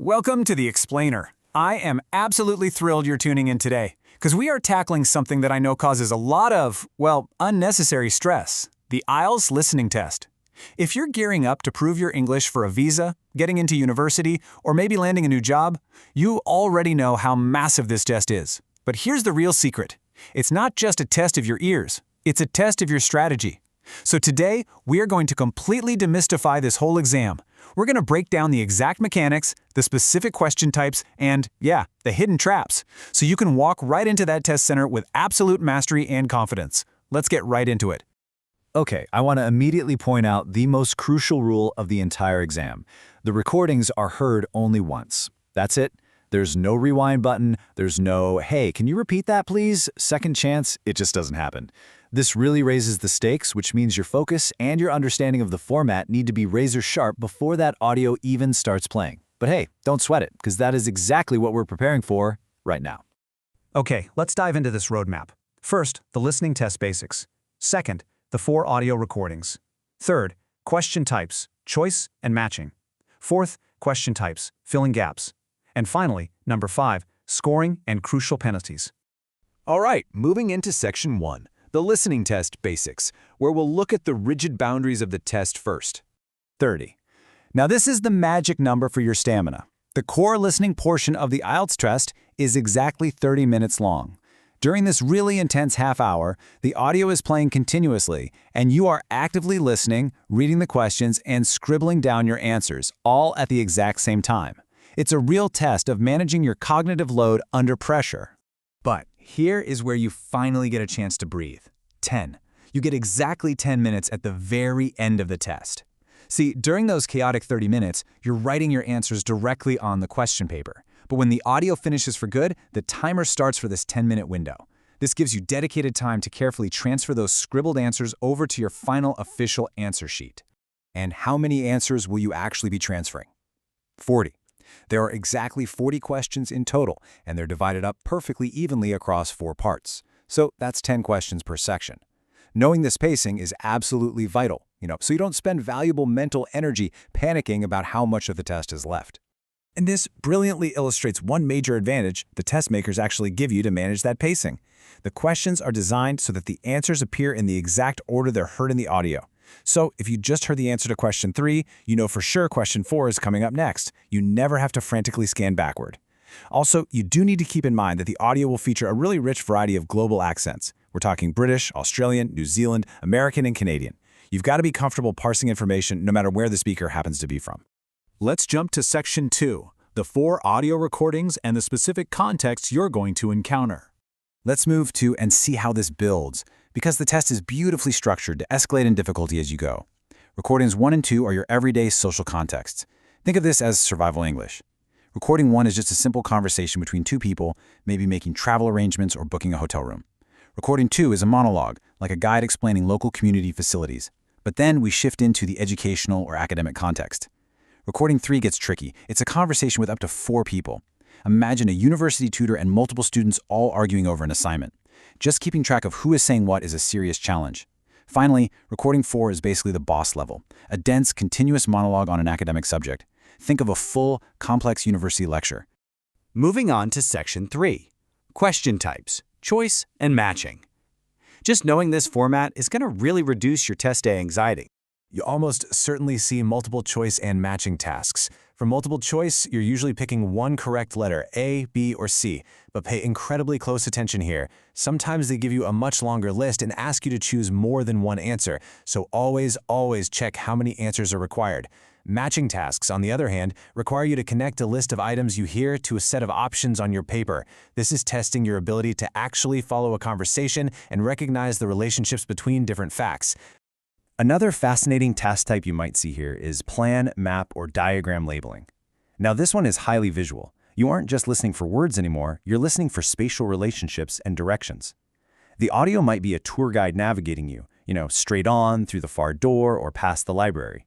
Welcome to The Explainer. I am absolutely thrilled you're tuning in today, because we are tackling something that I know causes a lot of, well, unnecessary stress, the IELTS listening test. If you're gearing up to prove your English for a visa, getting into university, or maybe landing a new job, you already know how massive this test is. But here's the real secret. It's not just a test of your ears, it's a test of your strategy. So today, we are going to completely demystify this whole exam. We're going to break down the exact mechanics, the specific question types, and, yeah, the hidden traps, so you can walk right into that test center with absolute mastery and confidence. Let's get right into it. Okay, I want to immediately point out the most crucial rule of the entire exam. The recordings are heard only once. That's it. There's no rewind button. There's no, hey, can you repeat that, please? Second chance. It just doesn't happen. This really raises the stakes, which means your focus and your understanding of the format need to be razor sharp before that audio even starts playing. But hey, don't sweat it, because that is exactly what we're preparing for right now. Okay, let's dive into this roadmap. First, the listening test basics. Second, the 4 audio recordings. Third, question types, choice and matching. Fourth, question types, filling gaps. And finally, number 5, scoring and crucial penalties. All right, moving into Section 1, the listening test basics, where we'll look at the rigid boundaries of the test first. 30. Now this is the magic number for your stamina. The core listening portion of the IELTS test is exactly 30 minutes long. During this really intense half hour, the audio is playing continuously, and you are actively listening, reading the questions, and scribbling down your answers, all at the exact same time. It's a real test of managing your cognitive load under pressure. But here is where you finally get a chance to breathe. 10. You get exactly 10 minutes at the very end of the test. See, during those chaotic 30 minutes, you're writing your answers directly on the question paper. But when the audio finishes for good, the timer starts for this 10-minute window. This gives you dedicated time to carefully transfer those scribbled answers over to your final official answer sheet. And how many answers will you actually be transferring? 40. There are exactly 40 questions in total, and they're divided up perfectly evenly across 4 parts. So that's 10 questions per section. Knowing this pacing is absolutely vital, so you don't spend valuable mental energy panicking about how much of the test is left. And this brilliantly illustrates one major advantage the test makers actually give you to manage that pacing. The questions are designed so that the answers appear in the exact order they're heard in the audio. So if you just heard the answer to question 3, you know for sure question 4 is coming up next. You never have to frantically scan backward. Also, you do need to keep in mind that the audio will feature a really rich variety of global accents. We're talking British, Australian, New Zealand, American, and Canadian. You've got to be comfortable parsing information no matter where the speaker happens to be from. Let's jump to Section 2, the 4 audio recordings and the specific context you're going to encounter. Let's move to and see how this builds, because the test is beautifully structured to escalate in difficulty as you go. Recordings 1 and 2 are your everyday social contexts. Think of this as survival English. Recording 1 is just a simple conversation between 2 people, maybe making travel arrangements or booking a hotel room. Recording 2 is a monologue, like a guide explaining local community facilities. But then we shift into the educational or academic context. Recording 3 gets tricky. It's a conversation with up to 4 people. Imagine a university tutor and multiple students all arguing over an assignment. Just keeping track of who is saying what is a serious challenge. Finally, recording 4 is basically the boss level, a dense, continuous monologue on an academic subject. Think of a full, complex university lecture. Moving on to Section 3, question types, choice, and matching. Just knowing this format is going to really reduce your test day anxiety. You almost certainly see multiple choice and matching tasks. For multiple choice, you're usually picking one correct letter, A, B, or C. But pay incredibly close attention here. Sometimes they give you a much longer list and ask you to choose more than one answer. So always check how many answers are required. Matching tasks, on the other hand, require you to connect a list of items you hear to a set of options on your paper. This is testing your ability to actually follow a conversation and recognize the relationships between different facts. Another fascinating task type you might see here is plan, map, or diagram labeling. Now this one is highly visual. You aren't just listening for words anymore, you're listening for spatial relationships and directions. The audio might be a tour guide navigating you, straight on, through the far door, or past the library.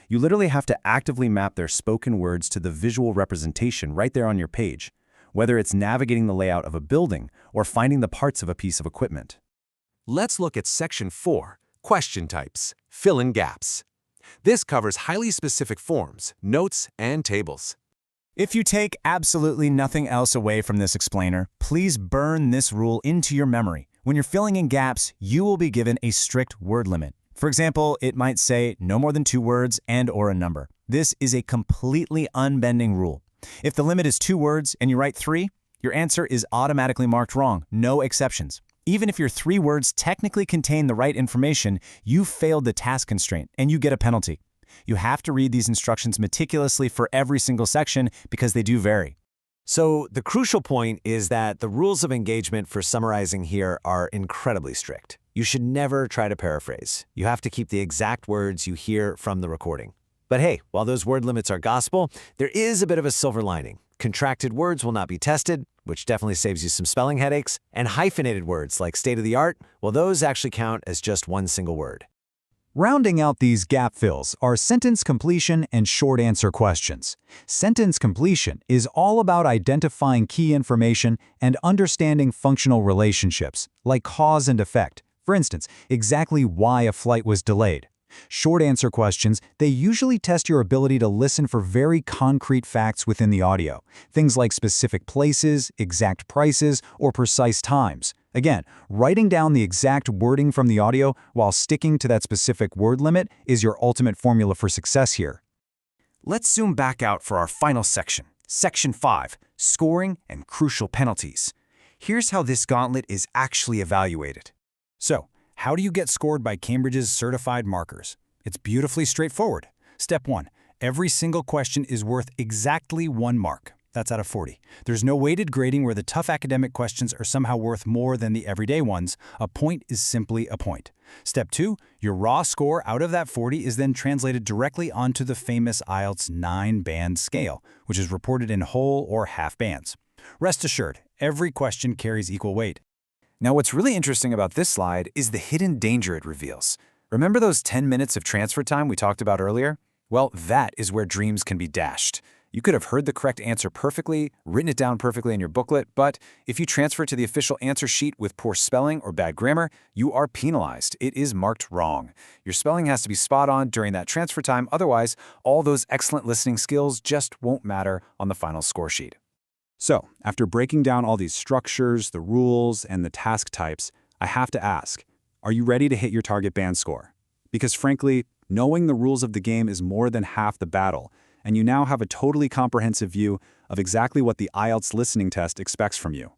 You literally have to actively map their spoken words to the visual representation right there on your page, whether it's navigating the layout of a building or finding the parts of a piece of equipment. Let's look at Section 4, question types, fill in gaps. This covers highly specific forms, notes, and tables. If you take absolutely nothing else away from this explainer, please burn this rule into your memory. When you're filling in gaps, you will be given a strict word limit. For example, it might say no more than 2 words and/or a number. This is a completely unbending rule. If the limit is 2 words and you write 3, your answer is automatically marked wrong, no exceptions. Even if your 3 words technically contain the right information, you failed the task constraint and you get a penalty. You have to read these instructions meticulously for every single section because they do vary. So the crucial point is that the rules of engagement for summarizing here are incredibly strict. You should never try to paraphrase. You have to keep the exact words you hear from the recording. But hey, while those word limits are gospel, there is a bit of a silver lining. Contracted words will not be tested, which definitely saves you some spelling headaches, and hyphenated words like state of the art, well, those actually count as just one single word. Rounding out these gap fills are sentence completion and short answer questions. Sentence completion is all about identifying key information and understanding functional relationships, like cause and effect. For instance, exactly why a flight was delayed. Short answer questions, they usually test your ability to listen for very concrete facts within the audio, things like specific places, exact prices, or precise times. Again, writing down the exact wording from the audio while sticking to that specific word limit is your ultimate formula for success here. Let's zoom back out for our final section, Section 5, Scoring and Crucial Penalties. Here's how this gauntlet is actually evaluated. So, how do you get scored by Cambridge's certified markers? It's beautifully straightforward. Step 1. Every single question is worth exactly 1 mark. That's out of 40. There's no weighted grading where the tough academic questions are somehow worth more than the everyday ones. A point is simply a point. Step 2. Your raw score out of that 40 is then translated directly onto the famous IELTS 9-band scale, which is reported in whole or half bands. Rest assured, every question carries equal weight. Now, what's really interesting about this slide is the hidden danger it reveals. Remember those 10 minutes of transfer time we talked about earlier? Well, that is where dreams can be dashed. You could have heard the correct answer perfectly, written it down perfectly in your booklet, but if you transfer to the official answer sheet with poor spelling or bad grammar, you are penalized. It is marked wrong. Your spelling has to be spot on during that transfer time, otherwise, all those excellent listening skills just won't matter on the final score sheet. So, after breaking down all these structures, the rules, and the task types, I have to ask, are you ready to hit your target band score? Because frankly, knowing the rules of the game is more than half the battle, and you now have a totally comprehensive view of exactly what the IELTS listening test expects from you.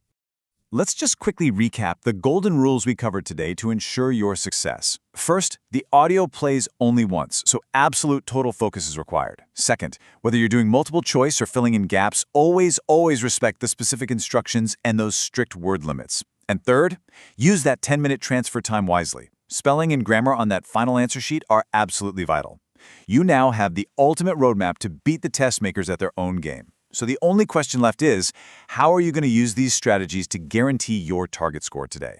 Let's just quickly recap the golden rules we covered today to ensure your success. First, the audio plays only once, so absolute total focus is required. Second, whether you're doing multiple choice or filling in gaps, always respect the specific instructions and those strict word limits. And third, use that 10-minute transfer time wisely. Spelling and grammar on that final answer sheet are absolutely vital. You now have the ultimate roadmap to beat the test makers at their own game. So the only question left is, how are you going to use these strategies to guarantee your target score today?